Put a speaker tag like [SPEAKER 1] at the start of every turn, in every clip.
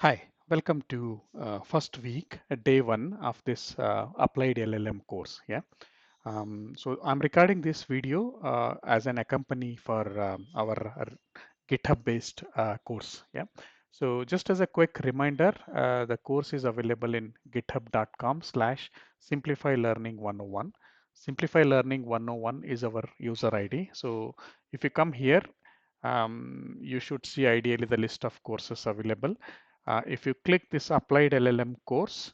[SPEAKER 1] Hi, welcome to first week, day one of this applied LLM course. So I'm recording this video as an accompany for our GitHub-based course. So just as a quick reminder, the course is available in github.com/Simplify Learning 101. Simplify Learning 101 is our user ID. So if you come here, you should see ideally the list of courses available. If you click this applied LLM course,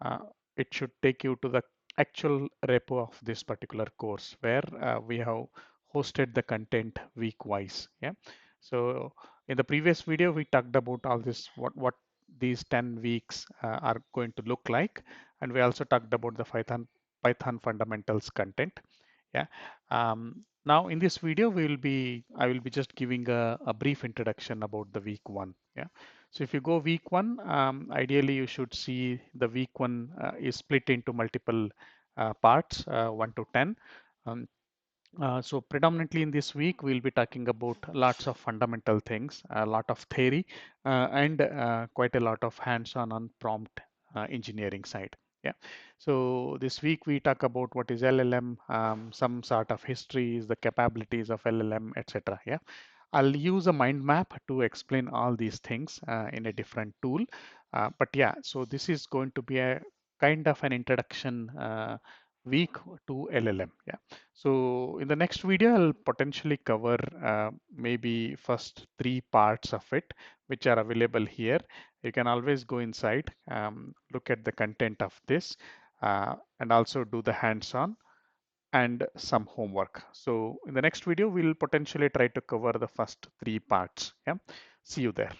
[SPEAKER 1] uh, it should take you to the actual repo of this particular course where we have hosted the content week wise. So in the previous video, we talked about all this, what these 10 weeks are going to look like. And we also talked about the Python fundamentals content. Yeah. Now in this video, I will be just giving a brief introduction about the week one. So if you go week one, ideally you should see the week one is split into multiple parts, 1 to 10. Um, so predominantly in this week, we'll be talking about lots of fundamental things, a lot of theory, and quite a lot of hands-on on prompt engineering side. Yeah. So this week we talk about what is LLM, some sort of histories, the capabilities of LLM, etc. I'll use a mind map to explain all these things in a different tool. But yeah, so this is going to be a kind of an introduction week to LLM. So in the next video, I'll potentially cover maybe first three parts of it, which are available here. You can always go inside, look at the content of this, and also do the hands-on and some homework. So in the next video, we'll potentially try to cover the first three parts. See you there.